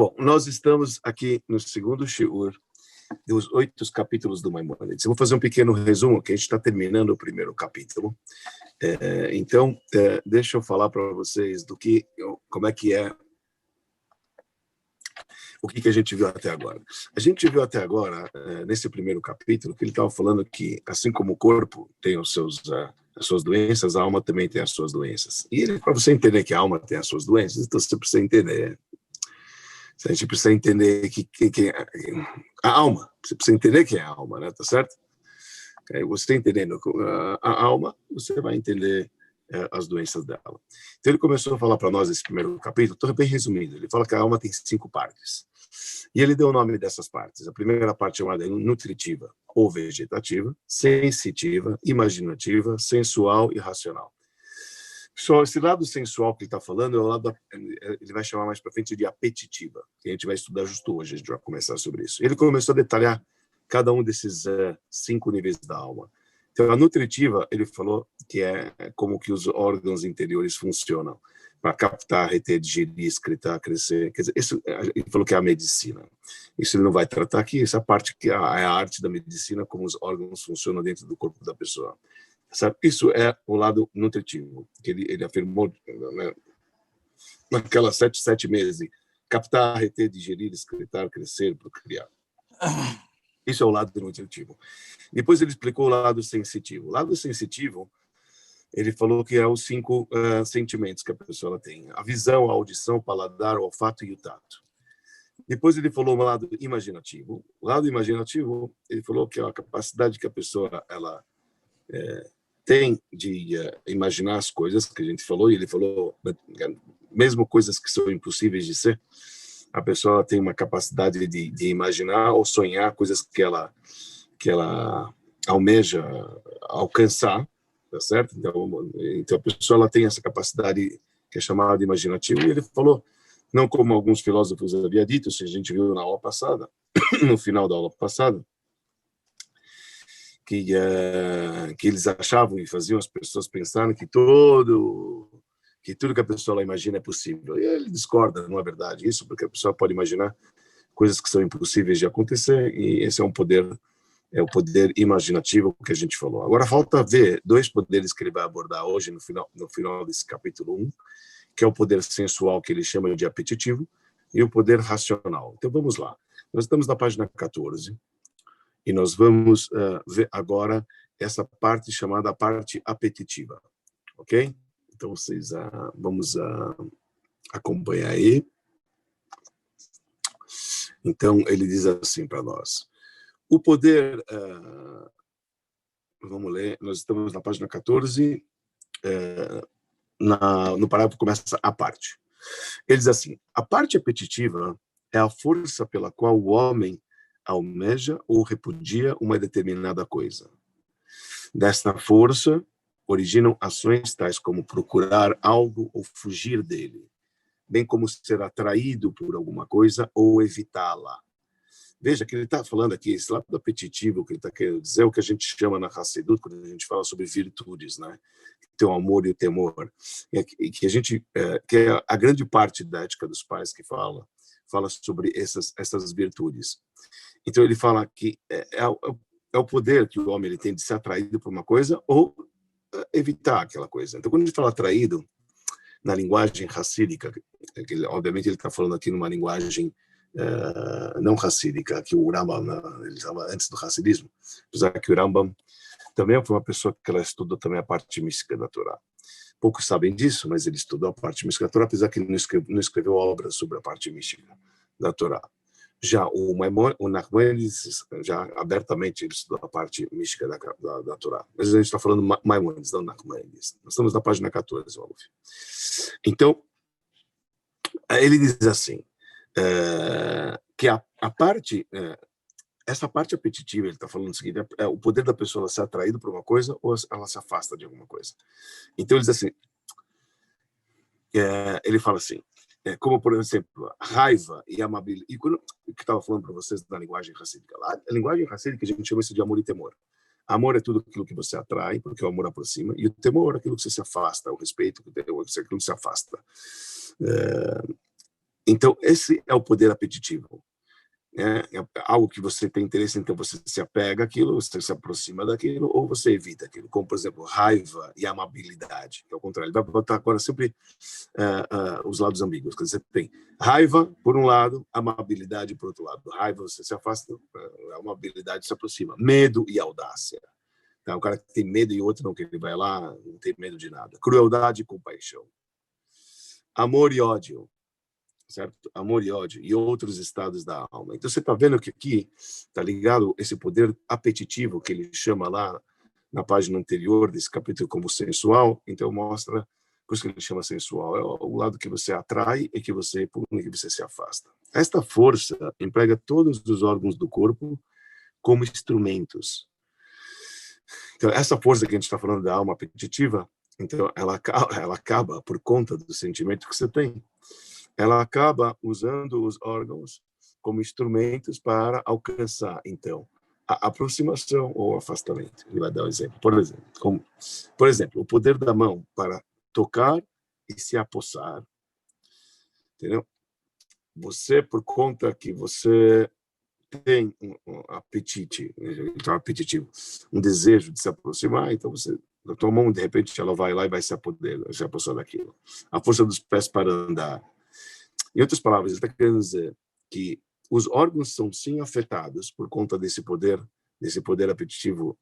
Bom, nós estamos aqui no segundo shiur dos 8 capítulos do Maimônides. Eu vou fazer um pequeno resumo, que a gente está terminando o primeiro capítulo. Então, deixa eu falar para vocês como é que é, o que a gente viu até agora. A gente viu até agora, nesse primeiro capítulo, que ele estava falando que, assim como o corpo tem as suas doenças, a alma também tem as suas doenças. E para você entender que a alma tem as suas doenças, então você precisa entender. A gente precisa entender que a alma, você precisa entender quem é a alma, né? Tá certo? Aí você entendendo a alma, você vai entender as doenças dela. Então ele começou a falar para nós esse primeiro capítulo, estou bem resumindo, ele fala que a alma tem 5 partes. E ele deu o nome dessas partes. A primeira parte chamada nutritiva ou vegetativa, sensitiva, imaginativa, sensual e racional. Só esse lado sensual que ele está falando é o lado, ele vai chamar mais para frente de apetitiva, que a gente vai estudar justo hoje, a gente vai começar sobre isso. Ele começou a detalhar cada um desses 5 níveis da alma. Então, a nutritiva, ele falou que é como que os órgãos interiores funcionam, para captar, reter, digerir, excretar, crescer. Quer dizer, isso, ele falou que é a medicina. Isso ele não vai tratar aqui, essa parte que é a arte da medicina, como os órgãos funcionam dentro do corpo da pessoa. Sabe? Isso é o lado nutritivo, que ele afirmou, né, naquelas 7 meses, captar, reter, digerir, excretar, crescer, procriar. Isso é o lado nutritivo. Depois ele explicou o lado sensitivo. O lado sensitivo, ele falou que é os 5 sentimentos que a pessoa tem: a visão, a audição, o paladar, o olfato e o tato. Depois ele falou o lado imaginativo. O lado imaginativo, ele falou que é a capacidade que a pessoa tem de imaginar as coisas que a gente falou, e ele falou, mesmo coisas que são impossíveis de ser, a pessoa tem uma capacidade de imaginar ou sonhar coisas que ela almeja alcançar, tá certo? Então a pessoa ela tem essa capacidade que é chamada de imaginativo, e ele falou, não como alguns filósofos haviam dito, se a gente viu na aula passada, no final da aula passada, que eles achavam e faziam as pessoas pensarem que tudo que a pessoa imagina é possível. E ele discorda, não é verdade isso, porque a pessoa pode imaginar coisas que são impossíveis de acontecer, e esse é o poder imaginativo que a gente falou. Agora falta ver 2 poderes que ele vai abordar hoje no final desse capítulo 1, que é o poder sensual, que ele chama de apetitivo, e o poder racional. Então vamos lá. Nós estamos na página 14, e nós vamos ver agora essa parte chamada parte apetitiva, ok? Então vocês vamos acompanhar aí. Então ele diz assim para nós: o poder, vamos ler, nós estamos na página 14, no parágrafo começa a parte. Ele diz assim: a parte apetitiva é a força pela qual o homem almeja ou repudia uma determinada coisa. Desta força originam ações tais como procurar algo ou fugir dele, bem como ser atraído por alguma coisa ou evitá-la. Veja que ele está falando aqui, esse lado apetitivo que ele está querendo dizer, é o que a gente chama na Hassidut, quando a gente fala sobre virtudes, né? Tem o amor e o temor. E que a gente, que é a grande parte da ética dos pais que fala sobre essas virtudes. Então ele fala que é o poder que o homem ele tem de ser atraído por uma coisa ou evitar aquela coisa. Então quando a gente fala atraído, na linguagem racídica, obviamente ele está falando aqui numa linguagem não racídica, que o Rambam, ele estava antes do racidismo, apesar que o Rambam também foi uma pessoa que ela estudou também a parte mística da Torá. Poucos sabem disso, mas ele estudou a parte mística da Torá, apesar que ele não escreveu obras sobre a parte mística da Torá. Já o Nachmanides, já abertamente ele estudou a parte mística da Torá. Mas a gente está falando Maimonides, não Nachmanides. Nós estamos na página 14, Wolf. Então, ele diz assim, que a parte, essa parte apetitiva, ele está falando o seguinte, é o poder da pessoa ser atraída por uma coisa ou ela se afasta de alguma coisa. Então ele diz assim, ele fala assim, como por exemplo, raiva e amabilidade, e quando eu estava falando para vocês da linguagem racídica, a linguagem racídica a gente chama isso de amor e temor. Amor é tudo aquilo que você atrai, porque o amor aproxima, e o temor é aquilo que você se afasta, o respeito é aquilo que se afasta. Então, esse é o poder apetitivo. É algo que você tem interesse, então você se apega àquilo, você se aproxima daquilo, ou você evita aquilo, como, por exemplo, raiva e amabilidade, que é o contrário. Ele vai botar agora sempre os lados ambíguos. Quer dizer, você tem raiva, por um lado, amabilidade, por outro lado. Raiva, você se afasta, a amabilidade se aproxima. Medo e audácia. Então, o cara que tem medo e o outro não, que ele vai lá, não tem medo de nada. Crueldade e compaixão. Amor e ódio. Certo? Amor e ódio e outros estados da alma. Então você está vendo que aqui está ligado esse poder apetitivo que ele chama lá na página anterior desse capítulo como sensual. Então mostra, por isso que ele chama sensual, é o lado que você atrai e que você repugna e que você se afasta. Esta força emprega todos os órgãos do corpo como instrumentos. Então essa força que a gente está falando da alma apetitiva, então ela acaba por conta do sentimento que você tem. Ela acaba usando os órgãos como instrumentos para alcançar, então, a aproximação ou afastamento. Ele vai dar um exemplo. Por exemplo, o poder da mão para tocar e se apossar. Entendeu? Você, por conta que você tem um apetite, então apetitivo, um desejo de se aproximar, então você, a tua mão, de repente, ela vai lá e vai se apossar daquilo. A força dos pés para andar. Em outras palavras, ele está querendo dizer que os órgãos são sim afetados por conta desse poder apetitivo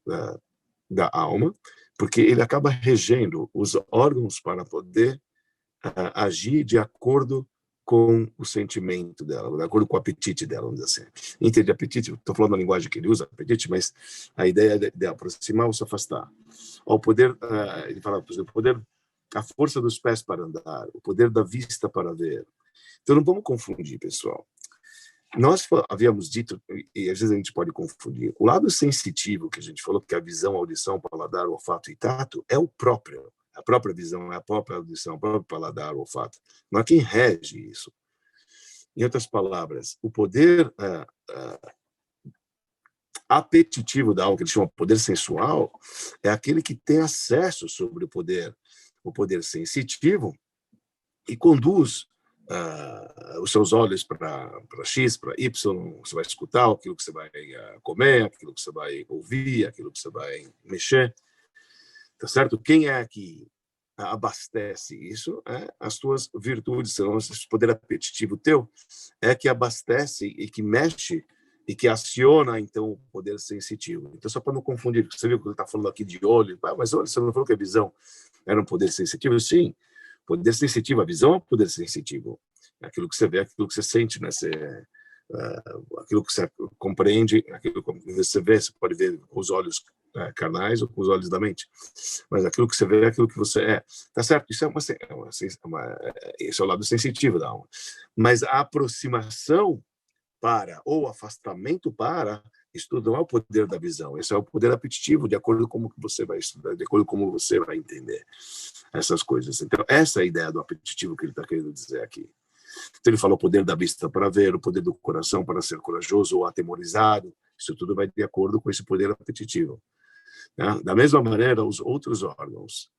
da alma, porque ele acaba regendo os órgãos para poder agir de acordo com o sentimento dela, de acordo com o apetite dela, vamos dizer assim. Entende apetite? Estou falando a linguagem que ele usa, apetite, mas a ideia é de aproximar ou se afastar. O poder, ele fala, por exemplo, a força dos pés para andar, o poder da vista para ver. Então não vamos confundir, pessoal. Nós havíamos dito, e às vezes a gente pode confundir, o lado sensitivo que a gente falou, que é a visão, a audição, paladar, olfato e tato, é o próprio. A própria visão, é a própria audição, o próprio paladar, o olfato. Não é quem rege isso. Em outras palavras, o poder apetitivo da alma, que eles chamam de poder sensual, é aquele que tem acesso sobre o poder sensitivo e conduz os seus olhos para X, para Y, você vai escutar aquilo que você vai comer, aquilo que você vai ouvir, aquilo que você vai mexer, tá certo? Quem é que abastece isso? As tuas virtudes, esse poder apetitivo teu é que abastece e que mexe e que aciona, então, o poder sensitivo. Então, só para não confundir, você viu que ele está falando aqui de olho, mas olha, você não falou que a visão era um poder sensitivo? Sim. Poder sensitivo, a visão é um poder sensitivo. Aquilo que você vê, aquilo que você sente, né? Aquilo que você compreende, aquilo que você vê, você pode ver com os olhos carnais ou com os olhos da mente. Mas aquilo que você vê é aquilo que você é. Tá certo? Isso esse é o lado sensitivo da alma. Mas a aproximação para, ou afastamento para, isso tudo não é o poder da visão, esse é o poder apetitivo, de acordo com como que você vai estudar, de acordo com como você vai entender essas coisas. Então, essa é a ideia do apetitivo que ele está querendo dizer aqui. Então, ele falou o poder da vista para ver, o poder do coração para ser corajoso ou atemorizado, isso tudo vai de acordo com esse poder apetitivo. Né? Da mesma maneira, os outros órgãos,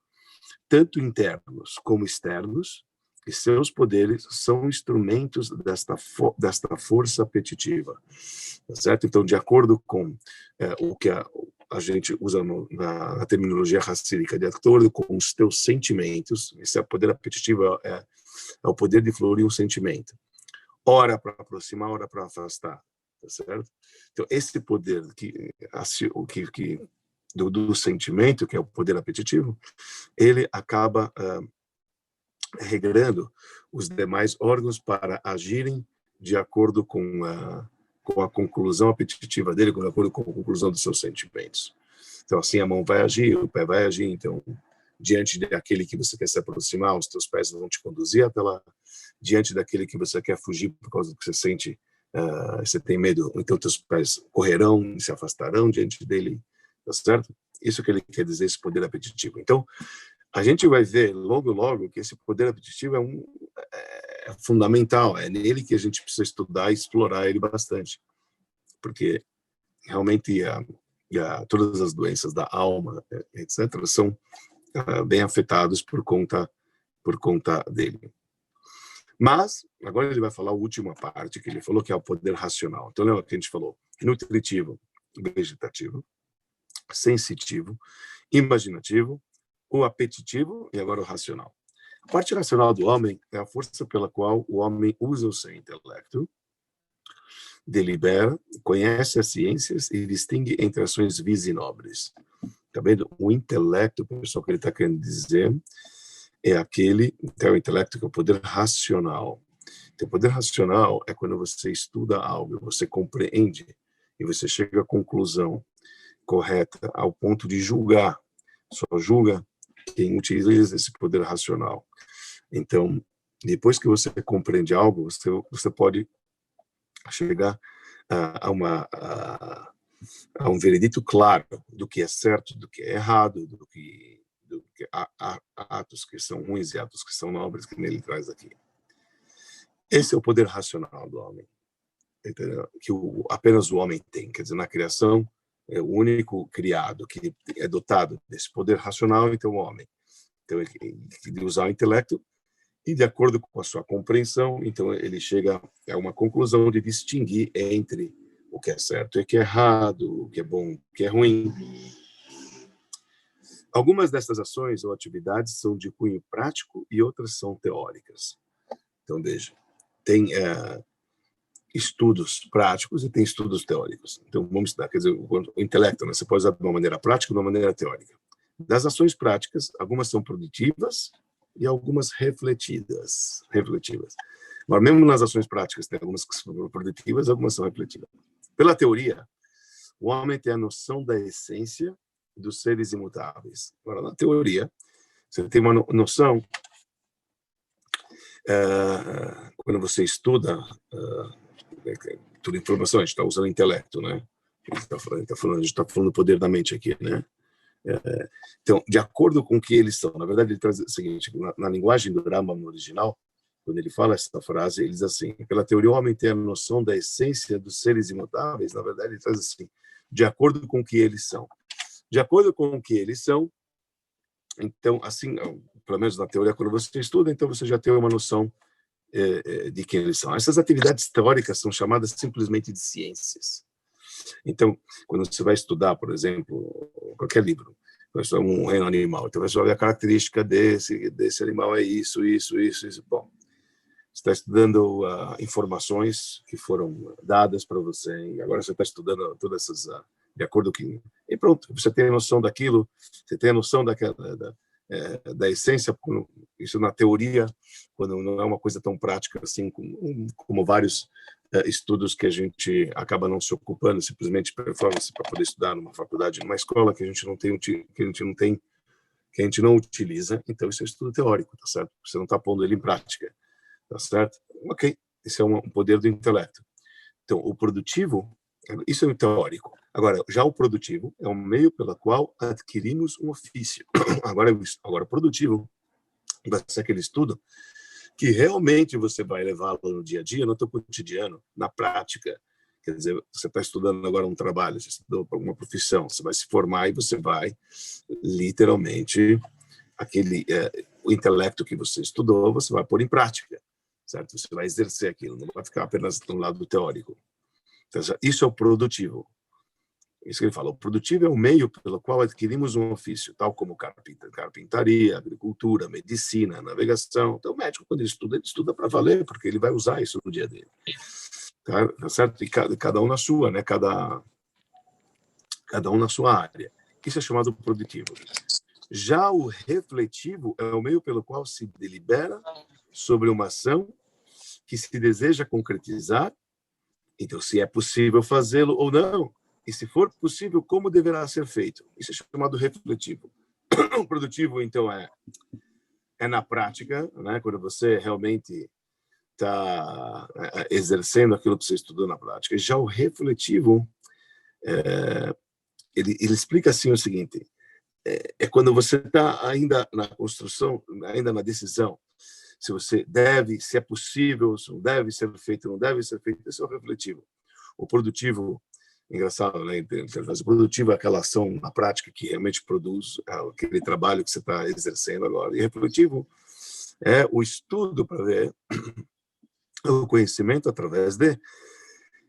tanto internos como externos, e seus poderes são instrumentos desta força apetitiva, certo? Então, de acordo com o que a gente usa na terminologia racídica, de acordo com os teus sentimentos, esse é o poder apetitivo, é o poder de fluir um sentimento. Ora para aproximar, ora para afastar, tá certo? Então, esse poder do sentimento, que é o poder apetitivo, ele acaba regrando os demais órgãos para agirem de acordo com a conclusão apetitiva dele, de acordo com a conclusão dos seus sentimentos. Então, assim, a mão vai agir, o pé vai agir, então, diante daquele que você quer se aproximar, os teus pés vão te conduzir até lá, diante daquele que você quer fugir por causa do que você sente, você tem medo, então teus pés correrão e se afastarão diante dele, tá certo? Isso que ele quer dizer, esse poder apetitivo. Então, a gente vai ver logo que esse poder apetitivo é fundamental, é nele que a gente precisa estudar e explorar ele bastante, porque realmente todas as doenças da alma, etc., são bem afetados por conta dele. Mas, agora ele vai falar a última parte, que ele falou que é o poder racional. Então, lembra que a gente falou? Nutritivo, vegetativo, sensitivo, imaginativo, o apetitivo e agora o racional. A parte racional do homem é a força pela qual o homem usa o seu intelecto, delibera, conhece as ciências e distingue entre ações vis e nobres. Tá vendo? O intelecto, pessoal, que ele está querendo dizer, é aquele, então, o intelecto que é o poder racional. Então, o poder racional é quando você estuda algo, você compreende e você chega à conclusão correta ao ponto de julgar. Só julga quem utiliza esse poder racional. Então, depois que você compreende algo, você pode chegar a um veredito claro do que é certo, do que é errado, do que atos que são ruins e atos que são nobres, que ele traz aqui. Esse é o poder racional do homem, entendeu? Que apenas o homem tem. Quer dizer, na criação, é o único criado que é dotado desse poder racional, então o homem. Então, ele tem que usar o intelecto e, de acordo com a sua compreensão, então ele chega a uma conclusão de distinguir entre o que é certo e o que é errado, o que é bom, o que é ruim. Algumas dessas ações ou atividades são de cunho prático e outras são teóricas. Então, veja, tem estudos práticos e tem estudos teóricos. Então, vamos estudar, quer dizer, o intelecto, né? Você pode usar de uma maneira prática e de uma maneira teórica. Das ações práticas, algumas são produtivas e algumas refletivas. Agora, mesmo nas ações práticas, tem algumas que são produtivas e algumas são refletivas. Pela teoria, o homem tem a noção da essência dos seres imutáveis. Agora, na teoria, você tem uma noção, quando você estuda toda informação, a gente está usando intelecto, né? A gente está falando do poder da mente aqui, né? Então, de acordo com o que eles são, na verdade, ele traz o seguinte, na linguagem do Rambam no original, quando ele fala essa frase, ele diz assim, pela teoria o homem tem a noção da essência dos seres imutáveis, na verdade ele traz assim, de acordo com o que eles são. De acordo com o que eles são, então, assim, pelo menos na teoria, quando você estuda, então você já tem uma noção de quem eles são. Essas atividades teóricas são chamadas simplesmente de ciências. Então, quando você vai estudar, por exemplo, qualquer livro, um reino animal, então você vai ver a característica desse animal é isso. Bom, você está estudando informações que foram dadas para você, e agora você está estudando todas essas, de acordo com... E pronto, você tem a noção daquilo, você tem a noção da essência, isso na teoria, quando não é uma coisa tão prática assim, como vários estudos que a gente acaba não se ocupando, simplesmente performance para poder estudar numa faculdade, numa escola que a gente não utiliza, então isso é estudo teórico, tá certo? Você não está pondo ele em prática, tá certo? Ok, esse é um poder do intelecto. Então, o produtivo, isso é o teórico. Agora, já o produtivo é um meio pelo qual adquirimos um ofício. Agora, o produtivo vai ser aquele estudo que realmente você vai levá-lo no dia a dia, no teu cotidiano, na prática. Quer dizer, você está estudando agora um trabalho, você estudou para alguma profissão, você vai se formar e você vai, literalmente, o intelecto que você estudou, você vai pôr em prática, certo? Você vai exercer aquilo, não vai ficar apenas no lado teórico. Então, isso é o produtivo. Isso que ele fala, o produtivo é o meio pelo qual adquirimos um ofício, tal como carpintaria, agricultura, medicina, navegação. Então, o médico, quando ele estuda para valer, porque ele vai usar isso no dia dele. Tá certo? E cada um na sua, né? Cada um na sua área. Isso é chamado produtivo. Já o refletivo é o meio pelo qual se delibera sobre uma ação que se deseja concretizar, então, se é possível fazê-lo ou não, e se for possível, como deverá ser feito. Isso é chamado refletivo. O produtivo, então, é na prática, né? Quando você realmente está exercendo aquilo que você estudou na prática. Já o refletivo, ele explica assim o seguinte, é quando você está ainda na construção, ainda na decisão, se é possível, se não deve ser feito, não deve ser feito, esse é o refletivo. O produtivo, engraçado, né? O produtivo é aquela ação na prática que realmente produz aquele trabalho que você está exercendo agora. E refletivo É o estudo para ver o conhecimento através de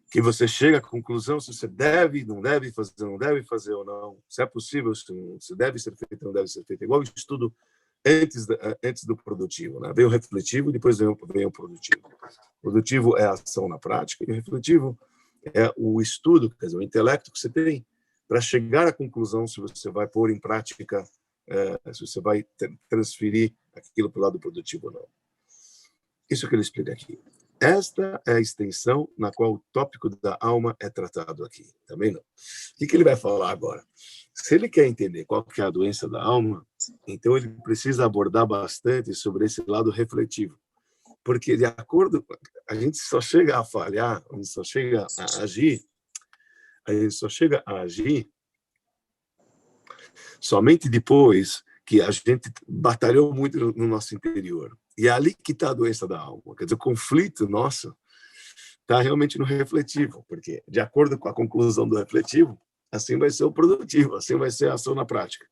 que você chega à conclusão se você deve, não deve fazer ou não, se é possível, se deve ser feito ou não deve ser feito. Igual o estudo antes do produtivo, né? Vem o refletivo, depois vem o produtivo. O produtivo é a ação na prática e o refletivo é o estudo, quer dizer, o intelecto que você tem para chegar à conclusão se você vai pôr em prática, se você vai transferir aquilo para o lado produtivo ou não. Isso que ele explica aqui. Esta é a extensão na qual o tópico da alma é tratado aqui. Também não. O que ele vai falar agora? Se ele quer entender qual que é a doença da alma, então ele precisa abordar bastante sobre esse lado refletivo. Porque, de acordo, a gente só chega a falhar, a gente só chega a agir somente depois que a gente batalhou muito no nosso interior. E é ali que está a doença da alma. Quer dizer, o conflito nosso está realmente no refletivo, porque, de acordo com a conclusão do refletivo, assim vai ser o produtivo, assim vai ser a ação na prática.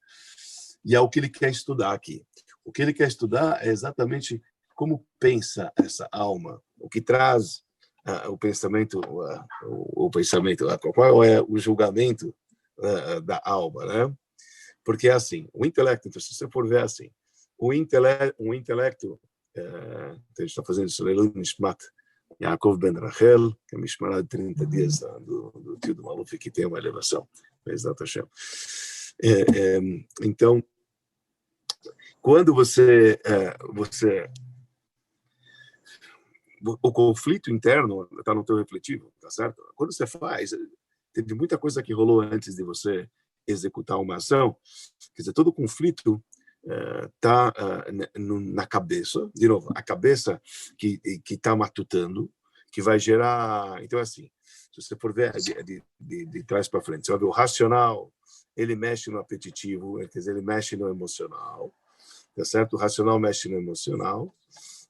E é o que ele quer estudar aqui. O que ele quer estudar é exatamente como pensa essa alma, o que traz o pensamento, qual é o julgamento da alma, né? Porque é assim, o intelecto, então, se você for ver assim, o intelecto, a gente está fazendo isso, Leilu Nishmat, Yaakov Ben Rachel, que é a Mishmará de 30 dias do tio do Maluf, que tem uma elevação, Bezat Hashem. Então, quando o conflito interno está no teu refletivo, tá certo? Quando você faz, teve muita coisa que rolou antes de você executar uma ação, quer dizer, todo conflito está na cabeça, de novo, a cabeça que está matutando, que vai gerar. Então, assim, se você for ver de trás para frente, você vai ver o racional, ele mexe no apetitivo, quer dizer, ele mexe no emocional, tá certo? O racional mexe no emocional,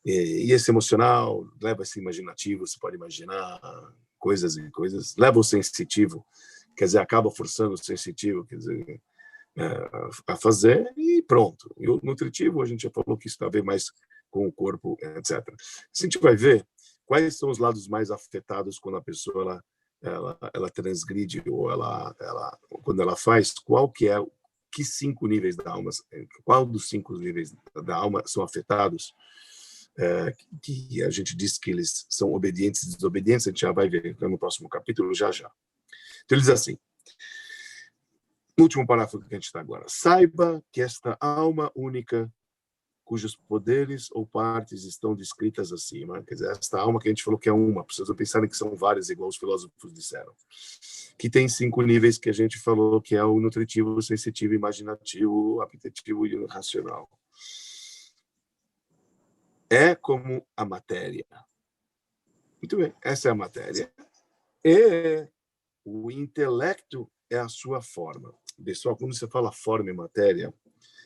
e esse emocional leva esse imaginativo, você pode imaginar coisas e coisas, leva o sensitivo, quer dizer, acaba forçando o sensitivo, quer dizer, a fazer e pronto. E o nutritivo, a gente já falou que isso tem a ver mais com o corpo, etc. A gente vai ver quais são os lados mais afetados quando a pessoa ela transgride ou quando ela faz, qual que é que 5 níveis da alma, qual dos 5 níveis da alma são afetados, que a gente diz que eles são obedientes e desobedientes, a gente já vai ver no próximo capítulo, já. Então ele diz assim, no último parágrafo que a gente está agora, saiba que esta alma única, cujos poderes ou partes estão descritas acima, quer dizer, esta alma que a gente falou que é uma, precisam pensar que são várias, igual os filósofos disseram, que tem 5 níveis que a gente falou, que é o nutritivo, o sensitivo, imaginativo, o apetitivo e o racional. É como a matéria. Muito bem, essa é a matéria. E o intelecto é a sua forma. Pessoal, quando você fala forma e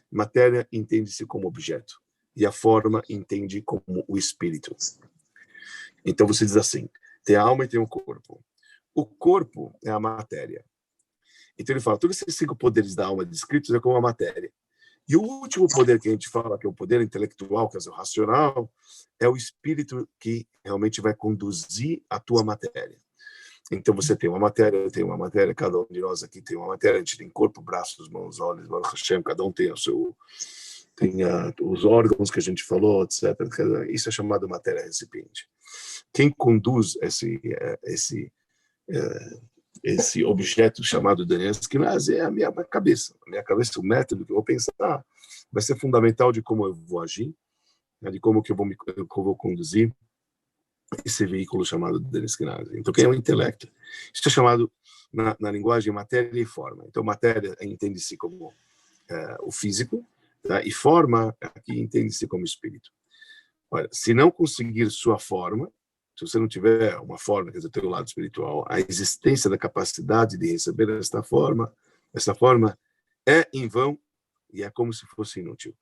matéria entende-se como objeto e a forma entende como o espírito. Então você diz assim, tem a alma e tem o corpo. O corpo é a matéria. Então ele fala, todos esses 5 poderes da alma descritos é como a matéria. E o último poder que a gente fala, que é o poder intelectual, que é o racional, é o espírito que realmente vai conduzir a tua matéria. Então você tem uma matéria, eu tenho uma matéria, cada um de nós aqui tem uma matéria, a gente tem corpo, braços, mãos, olhos, Baruch Hashem, cada um tem os órgãos que a gente falou, etc. Isso é chamado matéria recipiente. Quem conduz esse objeto chamado Daniel Esquinaz é a minha cabeça. A minha cabeça, o método que eu vou pensar, vai ser fundamental de como eu vou agir, né, de como que eu vou conduzir esse veículo chamado Daniel Esquinaz. Então, quem é o intelecto? Isso é chamado, na linguagem, matéria e forma. Então, matéria entende-se como o físico, tá? E forma aqui entende-se como espírito. Olha, se não conseguir sua forma, se você não tiver uma forma, quer dizer, ter o lado espiritual, a existência da capacidade de receber essa forma é em vão e é como se fosse inútil.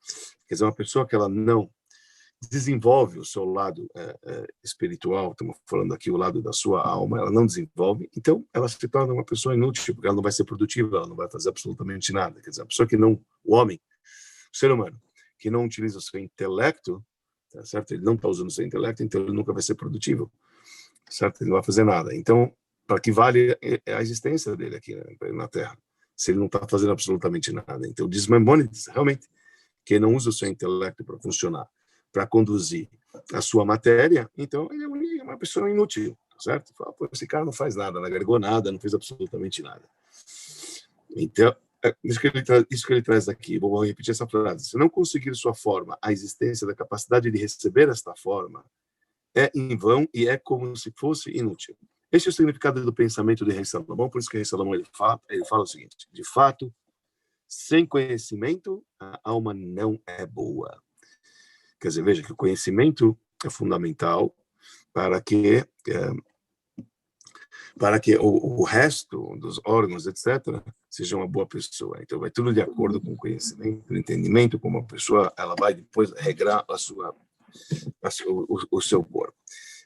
Quer dizer, uma pessoa que ela não desenvolve o seu lado espiritual, estamos falando aqui o lado da sua alma, ela não desenvolve, então ela se torna uma pessoa inútil, porque ela não vai ser produtiva, ela não vai fazer absolutamente nada. Quer dizer, a pessoa que não, o homem, o ser humano, que não utiliza o seu intelecto, tá certo? Ele não está usando o seu intelecto, então ele nunca vai ser produtivo, certo? Ele não vai fazer nada. Então, para que vale a existência dele aqui, né, na Terra, se ele não está fazendo absolutamente nada? Então, diz Maimônides, realmente, que não usa o seu intelecto para funcionar, para conduzir a sua matéria, então ele é uma pessoa inútil, certo? Fala, pô, esse cara não faz nada, não agregou nada, não fez absolutamente nada. Então, isso que ele traz aqui, vou repetir essa frase: se não conseguir sua forma, a existência da capacidade de receber esta forma é em vão e é como se fosse inútil. Esse é o significado do pensamento de Rei Salomão, por isso que Rei Salomão ele fala o seguinte: de fato, sem conhecimento, a alma não é boa. Quer dizer, veja que o conhecimento é fundamental para que o resto dos órgãos, etc., seja uma boa pessoa. Então, vai tudo de acordo com o conhecimento, o entendimento, como a pessoa ela vai depois regrar o seu corpo.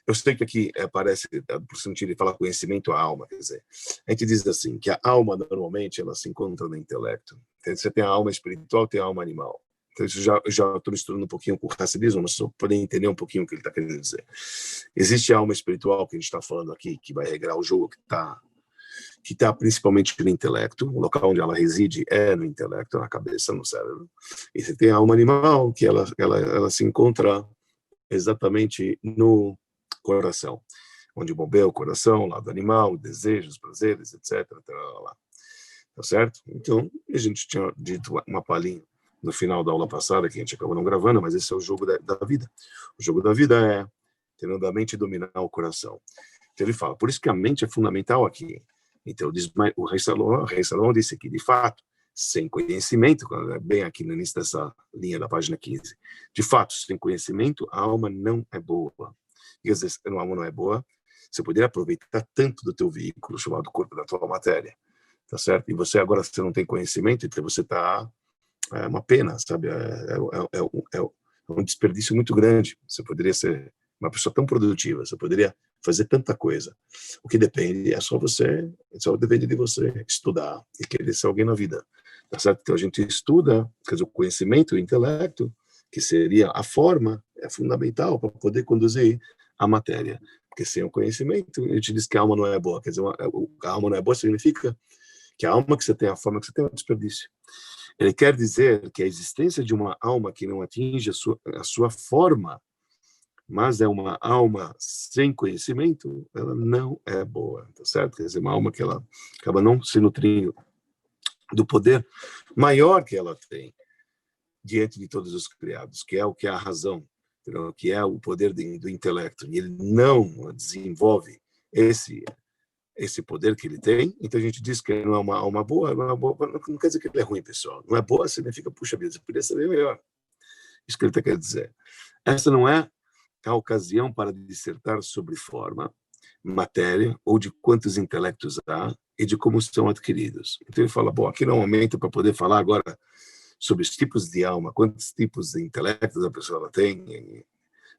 Eu sei que aqui parece, por sentido de falar conhecimento, a alma, quer dizer, a gente diz assim, que a alma, normalmente, ela se encontra no intelecto. Então, você tem a alma espiritual, tem a alma animal. Então, isso já estou misturando um pouquinho com o raciocínio, mas só para entender um pouquinho o que ele está querendo dizer. Existe a alma espiritual, que a gente está falando aqui, que vai regrar o jogo, que está principalmente no intelecto, o local onde ela reside é no intelecto, na cabeça, no cérebro. E você tem a alma animal, que ela se encontra exatamente no coração, onde bombeia o coração, lado animal, desejos, prazeres, etc. Tá certo? Então, a gente tinha dito uma palhinha no final da aula passada, que a gente acabou não gravando, mas esse é o jogo da vida. O jogo da vida é tendo a mente dominar o coração. Então ele fala, por isso que a mente é fundamental aqui. Então o Rei Salomão disse que, de fato, sem conhecimento, bem aqui no início dessa linha da página 15, de fato, sem conhecimento, a alma não é boa. E às vezes a alma não é boa, você poderia aproveitar tanto do teu veículo, chamado corpo, da tua matéria, tá certo? E você agora, você não tem conhecimento, então você está uma pena, sabe? É um desperdício muito grande. Você poderia ser uma pessoa tão produtiva, você poderia fazer tanta coisa. O que depende só depende de você estudar e querer ser alguém na vida, tá certo? Então a gente estuda, quer dizer, o conhecimento, o intelecto, que seria a forma, é fundamental para poder conduzir a matéria. Porque sem o conhecimento, a gente diz que a alma não é boa. Quer dizer, a alma não é boa significa que a alma que você tem, a forma que você tem, é um desperdício. Ele quer dizer que a existência de uma alma que não atinge a sua forma, mas é uma alma sem conhecimento, ela não é boa, tá certo? Quer dizer, uma alma que ela acaba não se nutrindo do poder maior que ela tem diante de todos os criados, que é a razão, entendeu? Que é o poder do intelecto. E ele não desenvolve esse poder que ele tem, então a gente diz que não é uma alma boa, não quer dizer que ele é ruim, pessoal. Não é boa, significa, puxa vida, você poderia saber melhor. Isso que ele quer dizer. Essa não é a ocasião para dissertar sobre forma, matéria, ou de quantos intelectos há e de como são adquiridos. Então ele fala, bom, aqui não é o momento para poder falar agora sobre os tipos de alma, quantos tipos de intelectos a pessoa tem.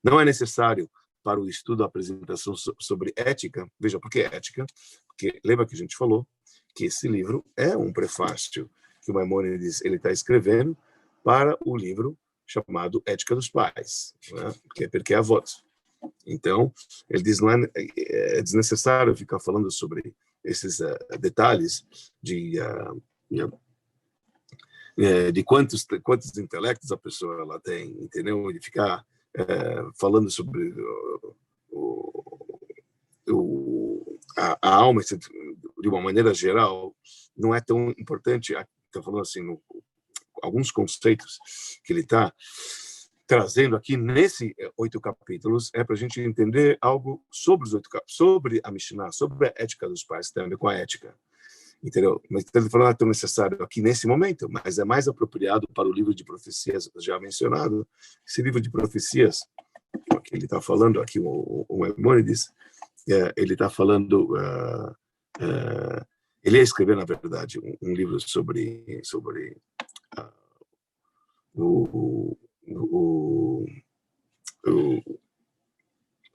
Não é necessário para o estudo, a apresentação sobre ética. Veja, por que ética? Porque lembra que a gente falou que esse livro é um prefácio que o Maimônides está escrevendo para o livro chamado Ética dos Pais, né? Porque é avot. Então, ele diz não é desnecessário ficar falando sobre esses detalhes de quantos intelectos a pessoa ela tem, entendeu? De ficar falando sobre a alma de uma maneira geral não é tão importante. Está falando assim, alguns conceitos que ele está trazendo aqui nesse 8 capítulos é para a gente entender algo sobre os 8 capítulos, sobre a Mishnah, sobre a ética dos pais, tem a ver com a ética. Entendeu? Mas ele falou, não é tão necessário aqui nesse momento, mas é mais apropriado para o livro de profecias já mencionado. Esse livro de profecias, que ele está falando aqui, o Maimônides, ele está falando, ele ia escrever, na verdade, um livro sobre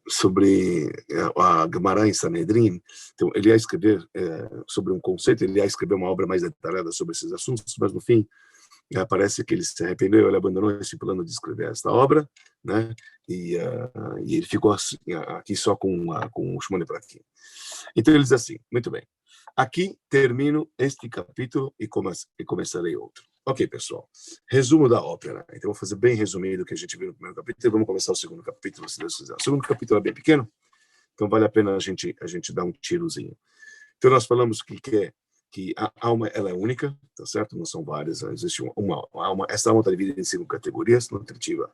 sobre a Gemara em Sanedrin. Então, ele ia escrever sobre um conceito, ele ia escrever uma obra mais detalhada sobre esses assuntos, mas, no fim, parece que ele se arrependeu, ele abandonou esse plano de escrever esta obra, né? E ele ficou assim, aqui só com o Shimon Prakim. Então ele diz assim, muito bem, aqui termino este capítulo e começarei outro. Ok, pessoal, resumo da ópera. Então vou fazer bem resumido o que a gente viu no primeiro capítulo e vamos começar o segundo capítulo, se Deus quiser. O segundo capítulo é bem pequeno, então vale a pena a gente dar um tirozinho. Então nós falamos que a alma ela é única, tá certo? Não são várias, existe uma alma. Essa alma está dividida em 5 categorias: nutritiva,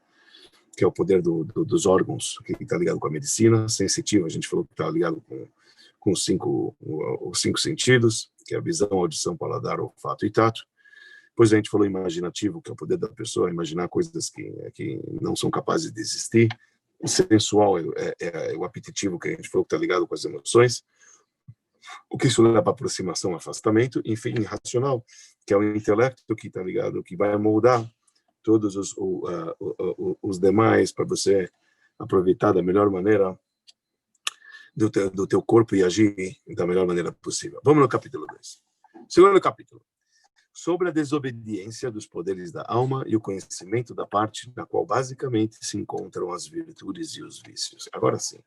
que é o poder dos órgãos, que está ligado com a medicina; sensitiva, a gente falou que está ligado com os 5 sentidos, que é a visão, audição, paladar, olfato e tato. Depois a gente falou imaginativo, que é o poder da pessoa imaginar coisas que não são capazes de existir. O sensual é o apetitivo, que a gente falou que está ligado com as emoções. O que isso leva para aproximação, afastamento. Enfim, racional, que é o intelecto, que está ligado, que vai moldar todos os demais para você aproveitar da melhor maneira do teu corpo e agir da melhor maneira possível. Vamos no capítulo 2. Segundo capítulo. Sobre a desobediência dos poderes da alma e o conhecimento da parte na qual basicamente se encontram as virtudes e os vícios. Agora sim,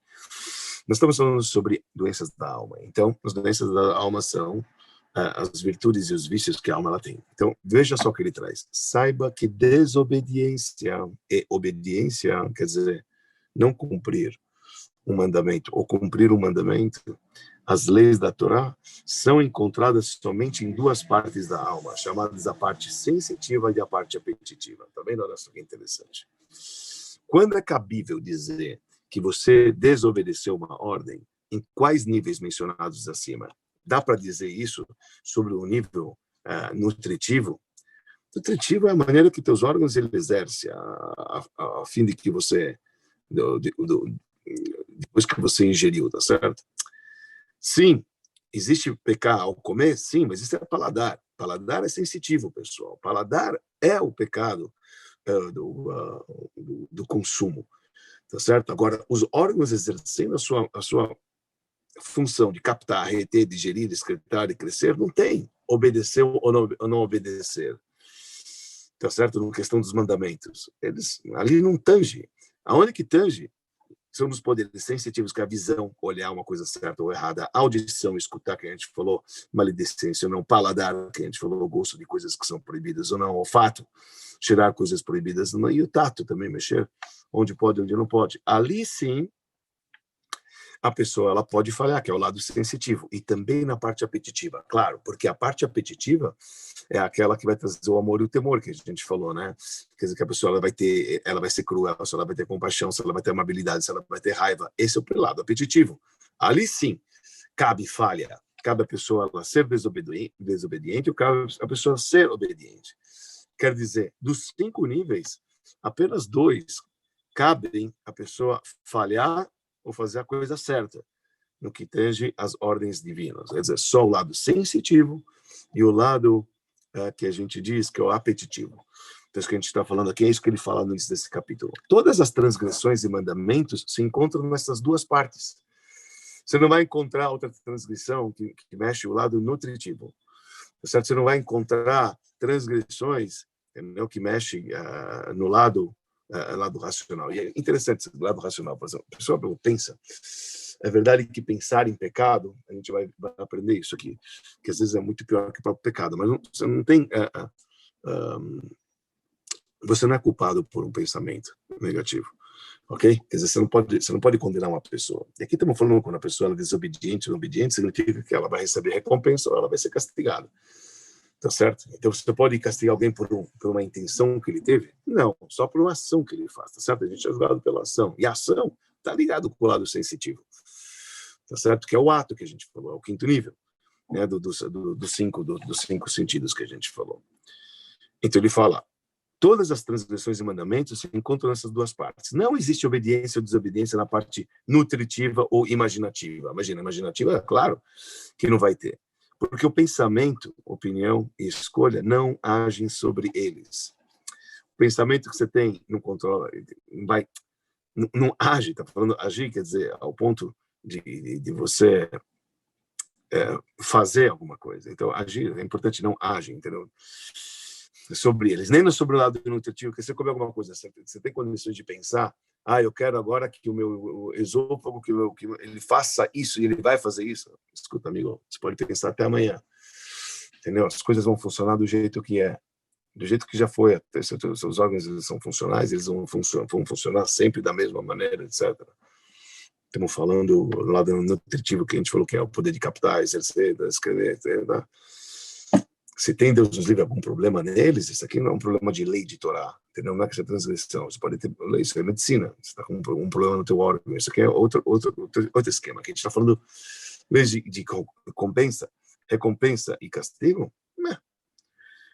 nós estamos falando sobre doenças da alma. Então, as doenças da alma são as virtudes e os vícios que a alma ela tem. Então, veja só o que ele traz. Saiba que desobediência e obediência, quer dizer, não cumprir um mandamento ou cumprir um mandamento, as leis da Torá são encontradas somente em 2 partes da alma, chamadas a parte sensitiva e a parte apetitiva. Tá vendo? Olha só que interessante. Quando é cabível dizer que você desobedeceu uma ordem, em quais níveis mencionados acima? Dá para dizer isso sobre o nível nutritivo? Nutritivo é a maneira que teus órgãos ele exerce a fim de que você depois que você ingeriu, tá certo? Sim, existe pecar ao comer? Sim, mas isso é paladar. Paladar é sensitivo, pessoal. Paladar é o pecado do consumo, tá certo? Agora, os órgãos exercendo a sua função de captar, reter, digerir, excretar e crescer, não tem obedecer ou não obedecer, tá certo? Na questão dos mandamentos. Eles ali não tange. Aonde que tange? São os poderes sensitivos, que é a visão, olhar uma coisa certa ou errada, a audição, escutar, que a gente falou, maledicência ou não, paladar, que a gente falou, o gosto de coisas que são proibidas ou não, olfato, cheirar coisas proibidas, não, e o tato também, mexer onde pode, onde não pode. Ali sim, a pessoa ela pode falhar, que é o lado sensitivo, e também na parte apetitiva, claro, porque a parte apetitiva é aquela que vai trazer o amor e o temor, que a gente falou, né? Quer dizer, que a pessoa ela vai ser cruel, se ela vai ter compaixão, se ela vai ter amabilidade, se ela vai ter raiva. Esse é o lado apetitivo. Ali sim, cabe falha, cabe a pessoa ela ser desobediente ou cabe a pessoa ser obediente. Quer dizer, dos 5 níveis, apenas 2 cabem a pessoa falhar ou fazer a coisa certa, no que tange as ordens divinas. Quer dizer, só o lado sensitivo e o lado que a gente diz que é o apetitivo. Então, isso que a gente está falando aqui é isso que ele fala no início desse capítulo. Todas as transgressões e mandamentos se encontram nessas 2 partes. Você não vai encontrar outra transgressão que mexe o lado nutritivo. Certo? Você não vai encontrar transgressões que mexe no lado racional. E é interessante esse lado racional. Por exemplo, a pessoa pensa, é verdade que pensar em pecado, a gente vai aprender isso aqui, que às vezes é muito pior que o próprio pecado, mas você não tem... você não é culpado por um pensamento negativo, ok? Quer dizer, você não pode condenar uma pessoa. E aqui estamos falando quando a pessoa é desobediente ou não obediente, significa que ela vai receber recompensa ou ela vai ser castigada. Tá certo? Então, você pode castigar alguém por uma intenção que ele teve? Não, só por uma ação que ele faz, tá certo? A gente é julgado pela ação. E a ação está ligado com o lado sensitivo, tá certo? Que é o ato que a gente falou, é o 5º nível, né? Dos 5 sentidos que a gente falou. Então, ele fala, todas as transgressões e mandamentos se encontram nessas 2 partes. Não existe obediência ou desobediência na parte nutritiva ou imaginativa. Imaginativa, é claro que não vai ter. Porque o pensamento, opinião e escolha não agem sobre eles. O pensamento que você tem não controla, não age, está falando agir, quer dizer, ao ponto de você fazer alguma coisa. Então, agir, é importante, não age, entendeu? sobre eles, nem sobre o lado nutritivo, que você come alguma coisa, você tem condições de pensar, eu quero agora que o meu esôfago, que ele faça isso e ele vai fazer isso. Escuta, amigo, você pode pensar até amanhã, entendeu? As coisas vão funcionar do jeito que é, do jeito que já foi. Até seus órgãos eles são funcionais, eles vão funcionar sempre da mesma maneira, etc. Estamos falando do lado nutritivo que a gente falou que é o poder de captar, exercer, escrever, etc. Se tem, Deus nos livre, algum problema neles, isso aqui não é um problema de lei de Torá, entendeu? Não é que isso é transgressão, você pode ter, isso é medicina, você está com um problema no teu órgão, isso aqui é outro esquema, que a gente está falando, em vez de recompensa e castigo, né?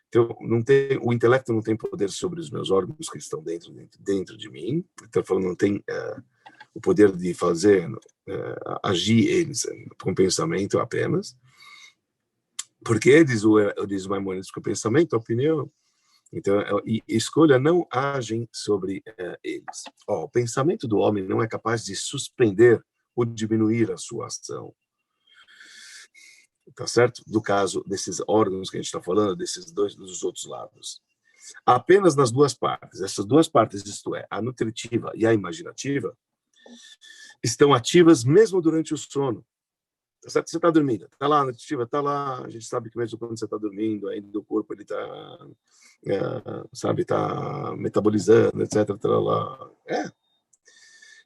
Então, não tem, o intelecto não tem poder sobre os meus órgãos que estão dentro de mim, então falando, não tem o poder de fazer, agir eles com pensamento apenas, porque diz o Maimônides que o pensamento, a opinião, então, e escolha não agem sobre eles. O pensamento do homem não é capaz de suspender ou diminuir a sua ação. Tá certo? Do caso desses órgãos que a gente está falando, dos outros lados. Apenas nas duas partes. Essas duas partes, isto é, a nutritiva e a imaginativa, estão ativas mesmo durante o sono. Tá certo? Você está dormindo, está lá, a nutritiva está lá, a gente sabe que mesmo quando você está dormindo, ainda o corpo ele está, está metabolizando, etc. Tá lá.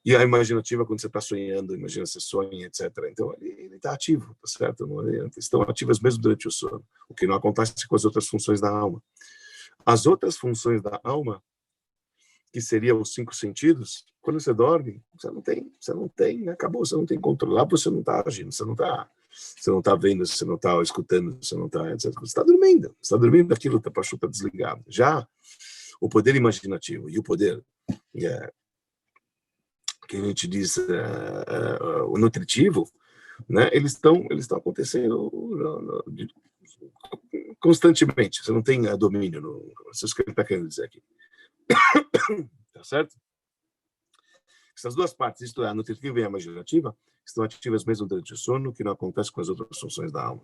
E a imaginativa, quando você está sonhando, imagina você sonha, etc. Então, ele está ativo, tá certo? Estão ativas mesmo durante o sono, o que não acontece com as outras funções da alma. As outras funções da alma, que seriam os 5 sentidos, quando você dorme, você não tem, acabou, você não tem controle. Lá você não está agindo, você não está vendo, você não está escutando, você não está, etc. Você está dormindo aquilo, tá para chuta desligado. Já o poder imaginativo e o poder que a gente diz o nutritivo, né? Eles estão acontecendo constantemente. Você não tem domínio. Isso é o que ele está querendo dizer aqui. Tá certo? Essas duas partes, isto é, a nutritiva e a imaginativa, estão ativas mesmo durante o sono, que não acontece com as outras funções da alma.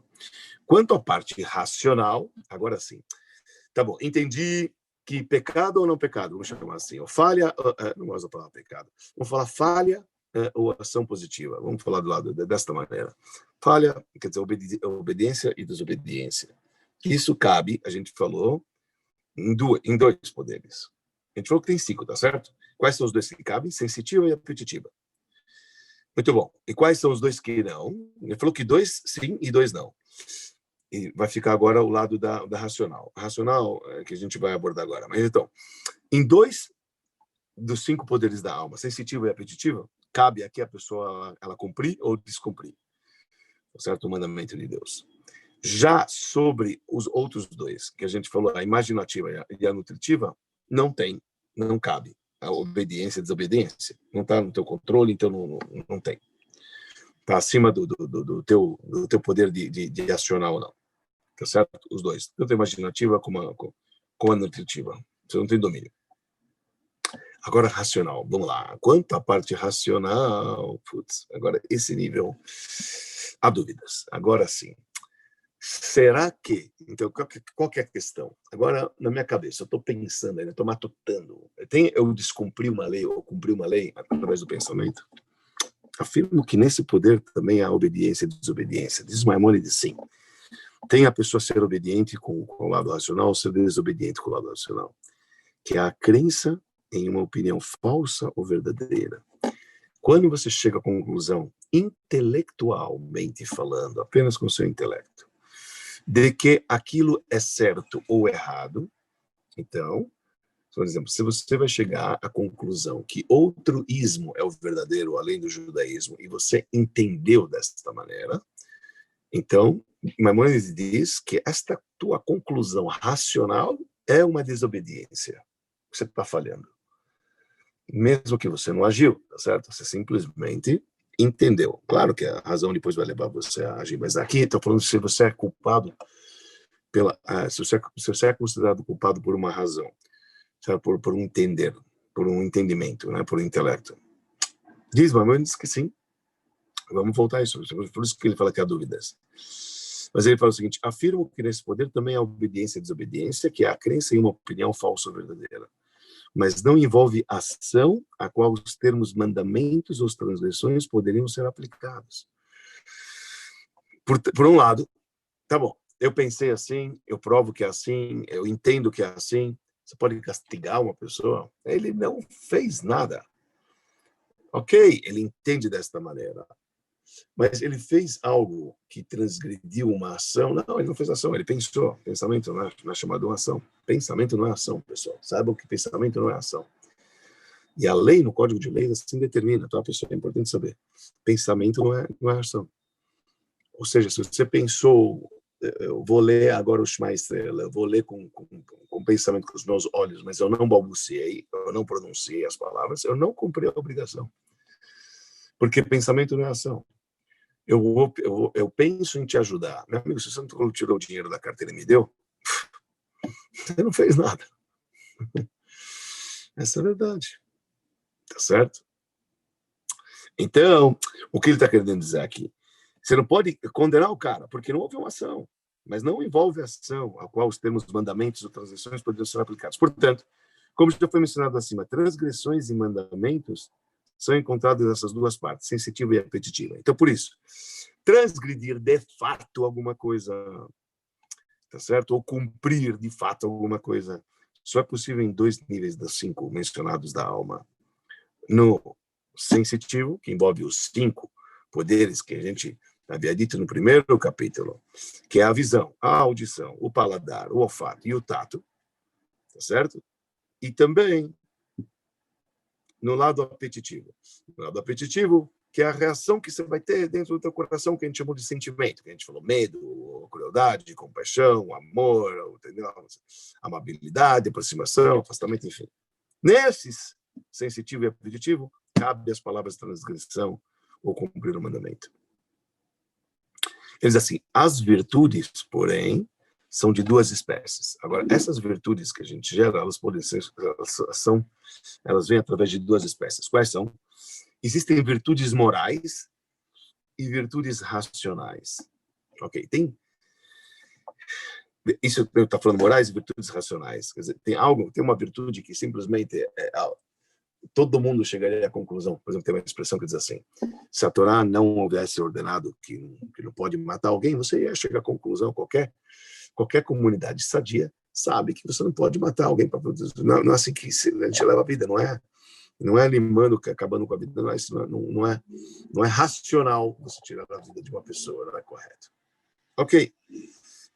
Quanto à parte racional, agora sim. Tá bom, entendi que pecado ou não pecado, vamos chamar assim, ou falha, não gosto da palavra pecado, vamos falar falha ou ação positiva, vamos falar do lado desta maneira. Falha, quer dizer, obediência e desobediência. Isso cabe, a gente falou, em dois poderes. A gente falou que tem 5, tá certo? Quais são os 2 que cabem? Sensitiva e apetitiva. Muito bom. E quais são os 2 que não? Ele falou que 2 sim e 2 não. E vai ficar agora o lado da racional. A racional é que a gente vai abordar agora. Mas então, em 2 dos 5 poderes da alma, sensitiva e apetitiva, cabe aqui a pessoa ela cumprir ou descumprir, certo? O mandamento de Deus. Já sobre os outros 2, que a gente falou, a imaginativa e a nutritiva, não cabe. A obediência e a desobediência. Não está no teu controle, então não tem. Está acima do teu poder de acionar ou não. Tá certo? Os 2. Tanto a imaginativa como a nutritiva. Você não tem domínio. Agora, racional. Vamos lá. Quanto à parte racional, agora esse nível, há dúvidas. Agora sim. Será que... Então, qual que é a questão? Agora, na minha cabeça, eu estou pensando, estou matutando. Eu descumpri uma lei, ou cumpri uma lei através do pensamento? Afirmo que nesse poder também há obediência e desobediência. Diz Maimônides, sim. Tem a pessoa ser obediente com o lado racional, ou ser desobediente com o lado racional. Que é a crença em uma opinião falsa ou verdadeira. Quando você chega à conclusão, intelectualmente falando, apenas com o seu intelecto, de que aquilo é certo ou errado, então, por exemplo, se você vai chegar à conclusão que outro ismo é o verdadeiro, além do judaísmo, e você entendeu desta maneira, então, Maimônides diz que esta tua conclusão racional é uma desobediência. Você está falhando. Mesmo que você não agiu, tá certo? Você simplesmente entendeu. Claro que a razão depois vai levar você a agir, mas aqui estou falando se você é culpado se você é considerado culpado por uma razão, sabe? Por um entender, por um entendimento, né? Por um intelecto. Diz Maimônides que sim. Vamos voltar a isso. Por isso que ele fala que há dúvidas. Mas ele fala o seguinte: afirmo que nesse poder também há obediência e desobediência, que é a crença em uma opinião falsa ou verdadeira, mas não envolve ação a qual os termos mandamentos ou transgressões poderiam ser aplicados. Por um lado, tá bom, eu pensei assim, eu provo que é assim, eu entendo que é assim. Você pode castigar uma pessoa? Ele não fez nada. Ok, ele entende desta maneira. Mas ele fez algo que transgrediu uma ação? Não, ele não fez ação, ele pensou. Pensamento não é chamado uma ação. Pensamento não é ação, pessoal. Saibam que pensamento não é ação. E a lei, no Código de Leis, assim determina, tá, pessoal? É importante saber. Pensamento não é ação. Ou seja, se você pensou, eu vou ler agora o Shema Israel, eu vou ler com pensamento com os meus olhos, mas eu não balbuciei, eu não pronunciei as palavras, eu não cumpri a obrigação. Porque pensamento não é ação. Eu penso em te ajudar. Meu amigo, se você não tirou o dinheiro da carteira e me deu, você não fez nada. Essa é a verdade. Tá certo? Então, o que ele está querendo dizer aqui? Você não pode condenar o cara, porque não houve uma ação, mas não envolve ação a qual os termos mandamentos ou transgressões poderiam ser aplicados. Portanto, como já foi mencionado acima, transgressões e mandamentos são encontrados nessas duas partes, sensitiva e repetitiva. Então, por isso, transgredir de fato alguma coisa, tá certo? Ou cumprir de fato alguma coisa, só é possível em dois níveis dos 5 mencionados da alma. No sensitivo, que envolve os 5 poderes que a gente havia dito no primeiro capítulo, que é a visão, a audição, o paladar, o olfato e o tato, tá certo? E também no lado apetitivo. No lado apetitivo, que é a reação que você vai ter dentro do teu coração, que a gente chamou de sentimento, que a gente falou medo, crueldade, compaixão, amor, entendeu? Amabilidade, aproximação, afastamento, enfim. Nesses, sensitivo e apetitivo, cabe as palavras transgressão ou cumprir o mandamento. Eles assim, as virtudes, porém, são de duas espécies. Agora, essas virtudes que a gente gera, elas podem ser, elas vêm através de duas espécies. Quais são? Existem virtudes morais e virtudes racionais. Ok, tem isso eu estou falando morais e virtudes racionais. Quer dizer, tem uma virtude que simplesmente todo mundo chegaria à conclusão. Por exemplo, tem uma expressão que diz assim: se a Torá não houvesse ordenado que não pode matar alguém, você ia chegar à conclusão, qualquer comunidade sadia sabe que você não pode matar alguém para produzir. Não é assim que a gente leva a vida, não é limando, acabando com a vida, não é racional você tirar a vida de uma pessoa, não é correto. Ok.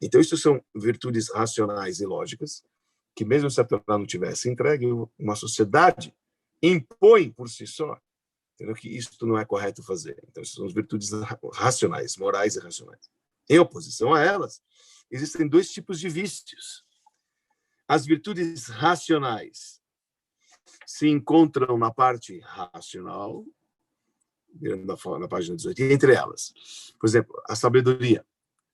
Então, isso são virtudes racionais e lógicas, que mesmo se a Torá não tivesse entregue, uma sociedade impõe por si só, entendeu? Que isso não é correto fazer. Então, isso são as virtudes racionais, morais e racionais. Em oposição a elas, existem dois tipos de vícios. As virtudes racionais se encontram na parte racional, na página 18, e entre elas, por exemplo, a sabedoria,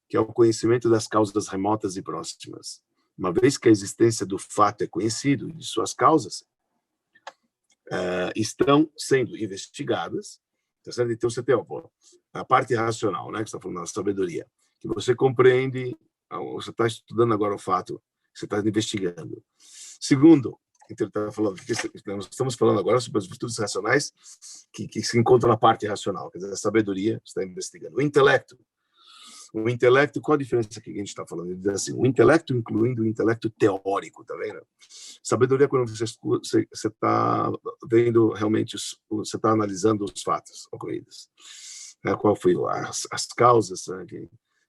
que é o conhecimento das causas remotas e próximas. Uma vez que a existência do fato é conhecido e de suas causas estão sendo investigadas, tá certo? Então você tem a parte racional, né, que está falando da sabedoria, que você compreende, você está estudando agora o fato, você está investigando. Segundo, então, tá falando, nós estamos falando agora sobre as virtudes racionais que se encontram na parte racional, quer dizer, a sabedoria está investigando. O intelecto, qual a diferença aqui que a gente está falando? Ele diz assim, o intelecto incluindo o intelecto teórico, tá vendo? Sabedoria quando você está vendo realmente, você está analisando os fatos ocorridos. Qual foi as causas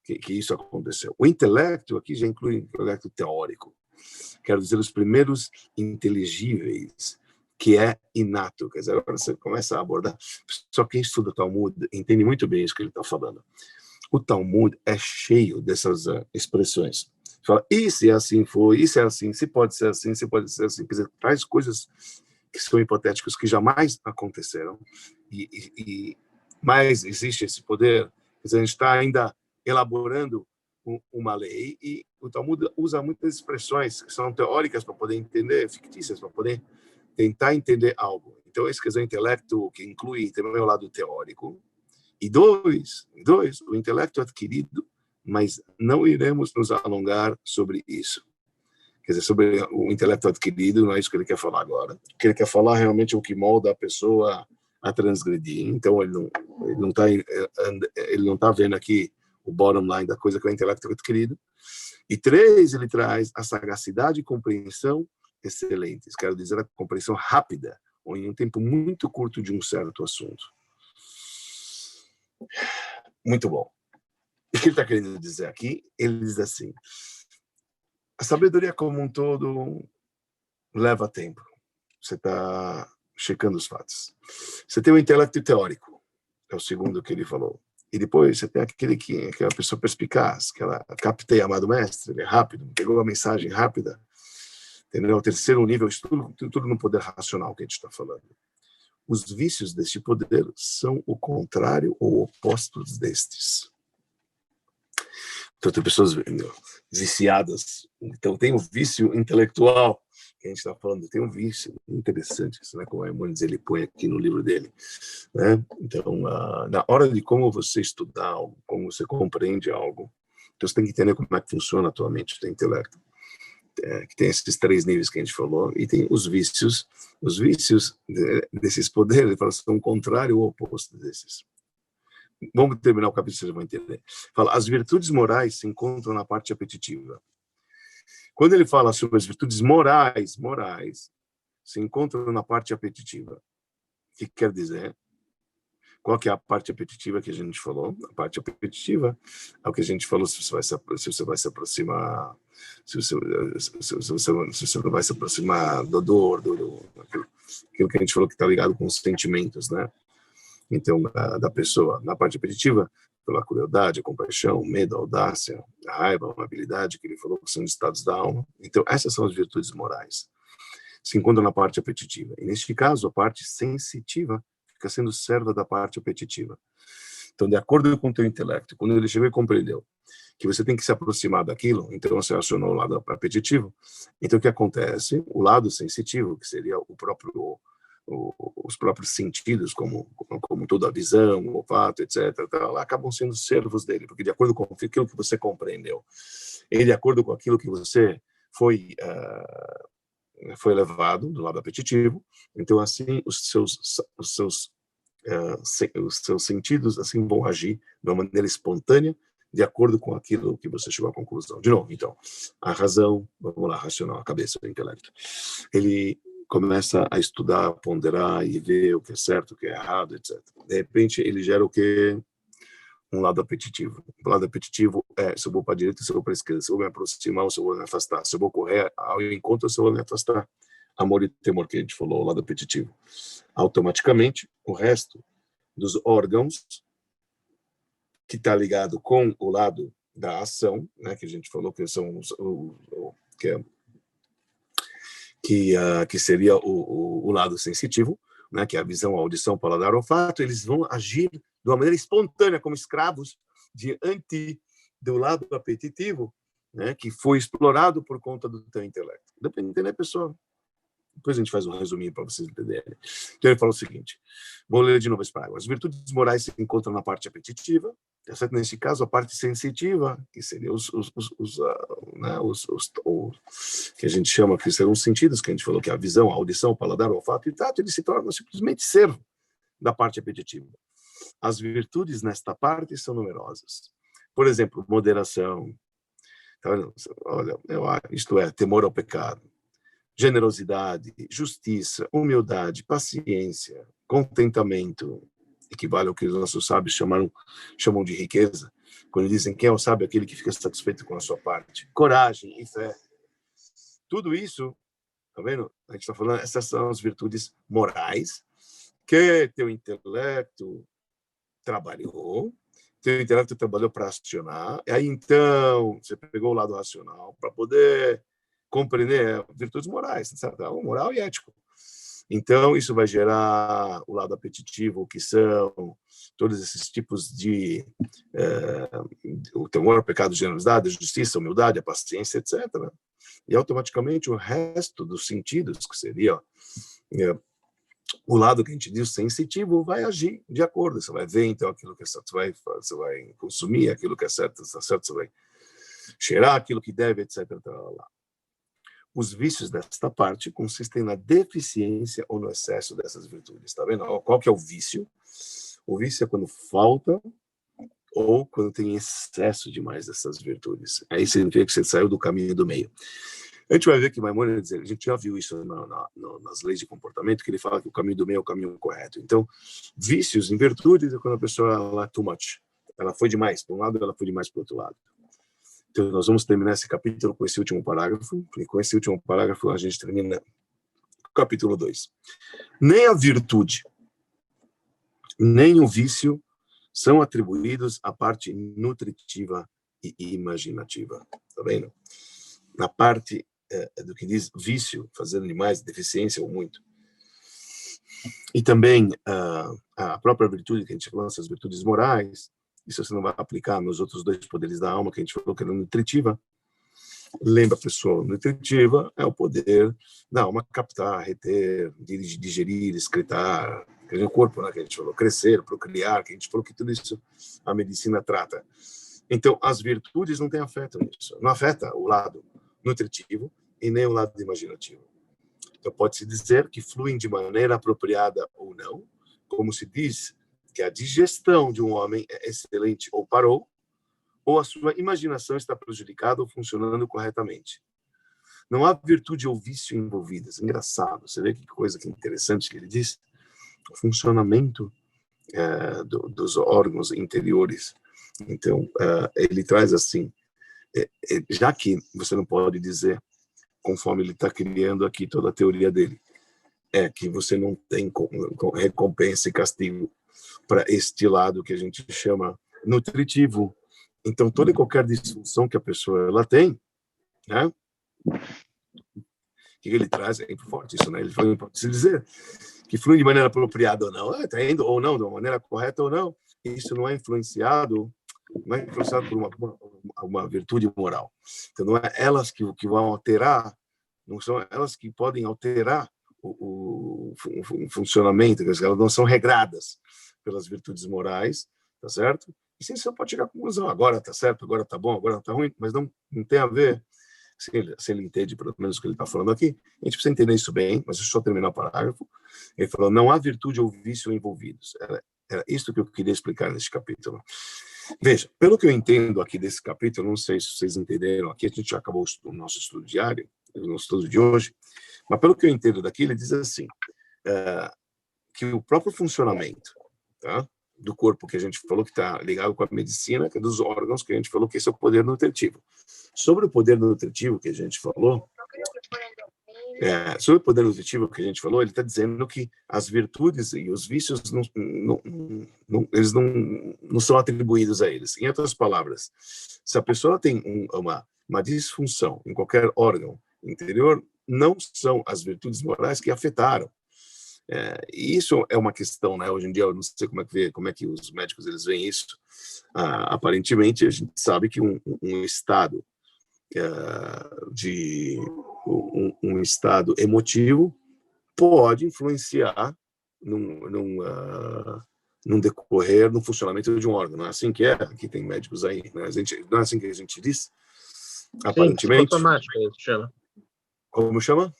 que isso aconteceu. O intelecto aqui já inclui o intelecto teórico. Quero dizer, os primeiros inteligíveis, que é inato. Quer dizer, agora você começa a abordar. Só quem estuda o Talmud entende muito bem isso que ele está falando. O Talmud é cheio dessas expressões. Fala, e se assim foi, e se é assim, se pode ser assim, se pode ser assim. Quer dizer, traz coisas que são hipotéticas, que jamais aconteceram. Mas existe esse poder. Quer dizer, a gente está ainda elaborando uma lei e o Talmud usa muitas expressões que são teóricas para poder entender, fictícias, para poder tentar entender algo. Então, esse quer dizer, o intelecto que inclui também o lado teórico. E dois, o intelecto adquirido mas não iremos nos alongar sobre isso. Quer dizer, sobre o intelecto adquirido, não é isso que ele quer falar agora. O que ele quer falar realmente é o que molda a pessoa a transgredir. Então, ele não tá vendo aqui o bottom line da coisa que é o intelecto adquirido. E 3, ele traz a sagacidade e compreensão excelentes. Quero dizer, a compreensão rápida, ou em um tempo muito curto de um certo assunto. Muito bom. O que ele está querendo dizer aqui? Ele diz assim, a sabedoria como um todo leva tempo. Você está checando os fatos. Você tem o intelecto teórico, é o segundo que ele falou. E depois você tem aquele que é a pessoa perspicaz, que ela captei, amado mestre, ele é rápido, pegou a mensagem rápida. Entendeu? O terceiro nível, isso tudo no poder racional que a gente está falando. Os vícios deste poder são o contrário ou opostos destes. Então, tem pessoas viciadas. Então, tem o vício intelectual, que a gente está falando. Tem um vício interessante, isso, né, como o Maimonides ele põe aqui no livro dele. Né? Então, na hora de como você estudar algo, como você compreende algo, então você tem que entender como é que funciona a tua mente, o teu intelecto. Que tem esses 3 níveis que a gente falou, e tem os vícios desses poderes, são o contrário ou oposto desses. Vamos terminar o capítulo, vocês vão entender. Fala, as virtudes morais se encontram na parte apetitiva. Quando ele fala sobre as virtudes morais se encontram na parte apetitiva. O que quer dizer? Qual que é a parte apetitiva que a gente falou? A parte apetitiva é o que a gente falou, se você vai se aproximar, se você não vai se aproximar da dor, aquilo que a gente falou que está ligado com os sentimentos, né? Então, da pessoa, na parte apetitiva, pela crueldade, a compaixão, o medo, a audácia, a raiva, a amabilidade, que ele falou que são estados da alma. Então, essas são as virtudes morais. Se encontram na parte apetitiva. E, neste caso, a parte sensitiva fica sendo serva da parte apetitiva. Então, de acordo com o teu intelecto, quando ele chegou e compreendeu que você tem que se aproximar daquilo, então você acionou o lado apetitivo, então o que acontece? O lado sensitivo, que seria os próprios sentidos, como toda a visão, o olfato, etc., acabam sendo servos dele, porque de acordo com aquilo que você compreendeu, e de acordo com aquilo que você foi levado do lado apetitivo, então assim os seus sentidos assim vão agir de uma maneira espontânea, de acordo com aquilo que você chegou à conclusão. De novo, então, a razão, vamos lá, racional, a cabeça, o intelecto, ele começa a estudar, a ponderar e ver o que é certo, o que é errado, etc. De repente, ele gera o que? Um lado apetitivo. O lado apetitivo é se eu vou para a direita, se eu vou para a esquerda, se eu vou me aproximar ou se eu vou me afastar, se eu vou correr ao encontro ou se eu vou me afastar. Amor e temor, que a gente falou, o lado apetitivo. Automaticamente, o resto dos órgãos que está ligado com o lado da ação, né, que a gente falou que são que seria o lado sensitivo, né, que é a visão, a audição, o paladar, o olfato, eles vão agir de uma maneira espontânea, como escravos, diante do lado apetitivo, né, que foi explorado por conta do teu intelecto. Dá para entender, pessoal? Depois a gente faz um resuminho para vocês entenderem. Então ele fala o seguinte, vou ler de novo esse parágrafo. As virtudes morais se encontram na parte apetitiva, certo? Nesse caso, a parte sensitiva, que seria que a gente chama, que serão os sentidos, que a gente falou, que é a visão, a audição, o paladar, o olfato e o tato, eles se tornam simplesmente servo da parte apetitiva. As virtudes nesta parte são numerosas. Por exemplo, moderação, olha, isto é, temor ao pecado, generosidade, justiça, humildade, paciência, contentamento, equivale ao que os nossos sábios chamam de riqueza, quando dizem quem é o sábio, aquele que fica satisfeito com a sua parte. Coragem e fé. Tudo isso, tá vendo? A gente está falando, essas são as virtudes morais que teu intelecto trabalhou para acionar, e aí então você pegou o lado racional para poder compreender virtudes morais, certo? Moral e ético. Então, isso vai gerar o lado apetitivo, que são todos esses tipos de o temor, o pecado, a generosidade, a justiça, a humildade, a paciência, etc. E automaticamente o resto dos sentidos, que seria o lado que a gente diz sensitivo vai agir de acordo. Você vai ver, então, aquilo que é certo, você vai consumir aquilo que é certo, está certo, você vai cheirar aquilo que deve, etc. Os vícios desta parte consistem na deficiência ou no excesso dessas virtudes. Tá vendo? Qual que é o vício? O vício é quando falta ou quando tem excesso demais dessas virtudes. Aí significa que você saiu do caminho do meio. A gente vai ver que Maimônides, a gente já viu isso nas leis de comportamento, que ele fala que o caminho do meio é o caminho correto. Então, vícios em virtudes é quando a pessoa ela too much. Ela foi demais para um lado, ela foi demais para o outro lado. Então, nós vamos terminar esse capítulo com esse último parágrafo, e com esse último parágrafo a gente termina o capítulo 2. Nem a virtude, nem o vício são atribuídos à parte nutritiva e imaginativa. Tá vendo? Na parte do que diz vício, fazendo demais, deficiência ou muito. E também a própria virtude que a gente falou, essas virtudes morais, isso você não vai aplicar nos outros dois poderes da alma que a gente falou que era nutritiva. Lembra, pessoal, nutritiva é o poder da alma captar, reter, digerir, excretar, o corpo, né, que a gente falou, crescer, procriar, que a gente falou que tudo isso a medicina trata. Então, as virtudes não têm afeto nisso. Não afeta o lado nutritivo e nem o lado imaginativo. Então, pode-se dizer que fluem de maneira apropriada ou não, como se diz que a digestão de um homem é excelente ou parou, ou a sua imaginação está prejudicada ou funcionando corretamente. Não há virtude ou vício envolvidas. Engraçado, você vê que coisa que interessante que ele diz? O funcionamento dos órgãos interiores. Então, ele traz assim, já que você não pode dizer, conforme ele está criando aqui toda a teoria dele, que você não tem recompensa e castigo para este lado que a gente chama nutritivo. Então, toda e qualquer disfunção que a pessoa ela tem, né? O que ele traz é forte isso, né? Ele foi se dizer que flui de maneira apropriada ou não, está indo ou não, de uma maneira correta ou não, isso não é influenciado por uma virtude moral. Então, não é elas que vão alterar, não são elas que podem alterar o funcionamento, elas não são regradas pelas virtudes morais, tá certo? E sim, você pode chegar à conclusão, agora tá certo, agora tá bom, agora tá ruim, mas não tem a ver, se ele entende pelo menos o que ele está falando aqui, a gente precisa entender isso bem, mas deixa eu só terminar o parágrafo. Ele falou, não há virtude ou vício envolvidos. Era isso que eu queria explicar neste capítulo. Veja, pelo que eu entendo aqui desse capítulo, não sei se vocês entenderam aqui, a gente já acabou o nosso estudo diário, o nosso estudo de hoje, mas pelo que eu entendo daqui, ele diz assim, que o próprio funcionamento, tá, do corpo que a gente falou que está ligado com a medicina, que é dos órgãos que a gente falou que esse é o poder nutritivo. Sobre o poder nutritivo que a gente falou, ele está dizendo que as virtudes e os vícios eles não são atribuídos a eles. Em outras palavras, se a pessoa tem uma disfunção em qualquer órgão interior, não são as virtudes morais que afetaram. E isso é uma questão, né? Hoje em dia eu não sei como é que os médicos eles veem isso. Aparentemente a gente sabe que um estado um estado emotivo pode influenciar num decorrer, no funcionamento de um órgão. Não é assim que é? Aqui tem médicos aí, né? Não é assim que a gente diz? Aparentemente. Sim, psicossomática, isso chama. Como chama?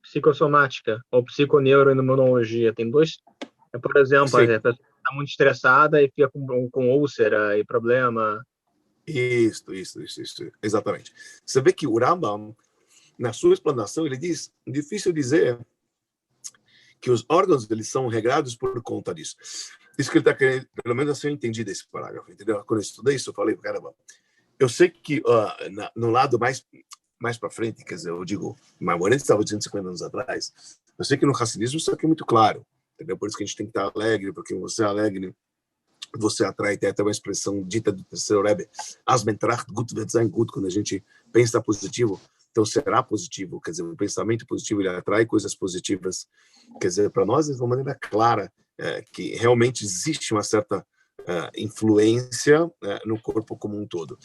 Psicossomática, ou psiconeuroimunologia. Tem dois. Por exemplo, a pessoa está muito estressada e fica com úlcera e problema. Isso, exatamente. Você vê que o Rambam, na sua explanação, ele diz, difícil dizer que os órgãos eles são regrados por conta disso. Isso que ele está querendo, pelo menos assim eu entendi desse parágrafo, entendeu? Quando eu estudei isso, eu falei, caramba, eu sei que no lado mais para frente, quer dizer, eu digo, Maimonides estava 250 anos atrás, eu sei que no racinismo isso aqui é muito claro, entendeu? Por isso que a gente tem que estar alegre, porque você é alegre, você atrai, tem até uma expressão dita do terceiro Rebbe, Asmentracht gut wird sein gut, quando a gente pensa positivo, então será positivo, quer dizer, o pensamento positivo ele atrai coisas positivas, quer dizer, para nós é de uma maneira clara que realmente existe uma certa influência no corpo como um todo.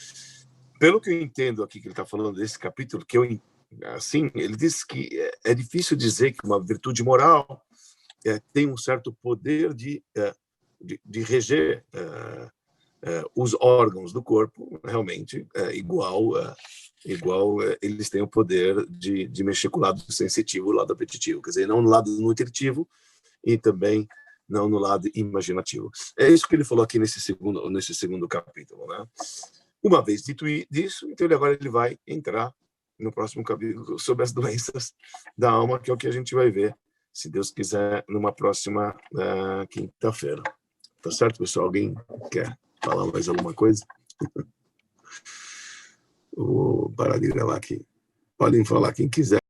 Pelo que eu entendo aqui que ele está falando desse capítulo, que assim, ele diz que é difícil dizer que uma virtude moral tem um certo poder de reger os órgãos do corpo, realmente, igual eles têm o poder de mexer com o lado sensitivo, o lado apetitivo, quer dizer, não no lado nutritivo e também não no lado imaginativo. É isso que ele falou aqui nesse segundo capítulo, né? Uma vez dito isso, então agora ele vai entrar no próximo capítulo sobre as doenças da alma, que é o que a gente vai ver, se Deus quiser, numa próxima quinta-feira. Tá certo, pessoal? Alguém quer falar mais alguma coisa? Vou parar de gravar aqui. Podem falar quem quiser.